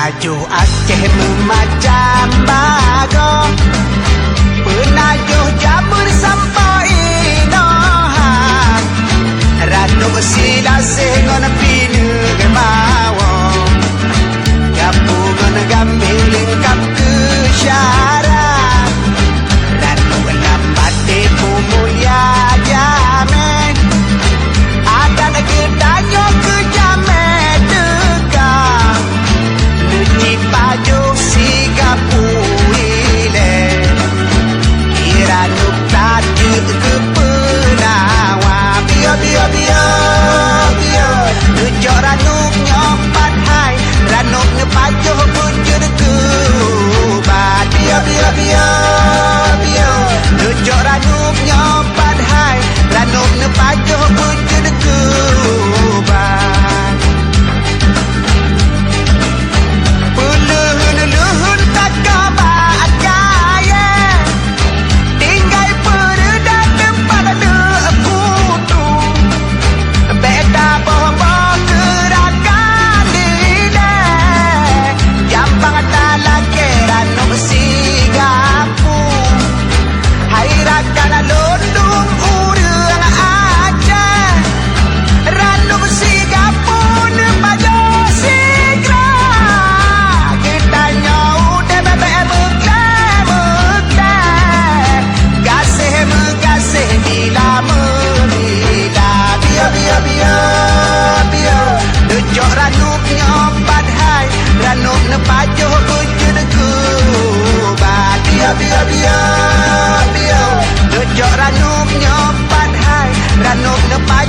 Penajuh Aceh memacam bago, penajuh Jamur sampai Inohan, Ranu sila sengon pinu gemawo, Gapungan gamiling kap kesyarat, Ranu lambat mulia jamin, adan gedanyo ke jamin dekat, Nuci pajo siga puile, Kira nuk tajud ke penawa, Biar Nujok ranuk nyopat hai, Ranuk ngepajo bujur kubat, Biar Nujok ranuk nyopat hai, Ranuk ngepajo bujur kubat. Puluhun tak kabar kaya, tinggal peredat depan kutu, beda bohong gerakan lidah, jambang dalam keranuk sigapu, hairakan lundung urang aja, ranuk sigapu nepajo sigra, kita nyau debebe mekle, gasih bila melila, biar, Nujok ranuk nyopat hai, Ranuk nepajo bujur kubat, biar, Nujok ranuk nyopat hai, Ranuk nepajo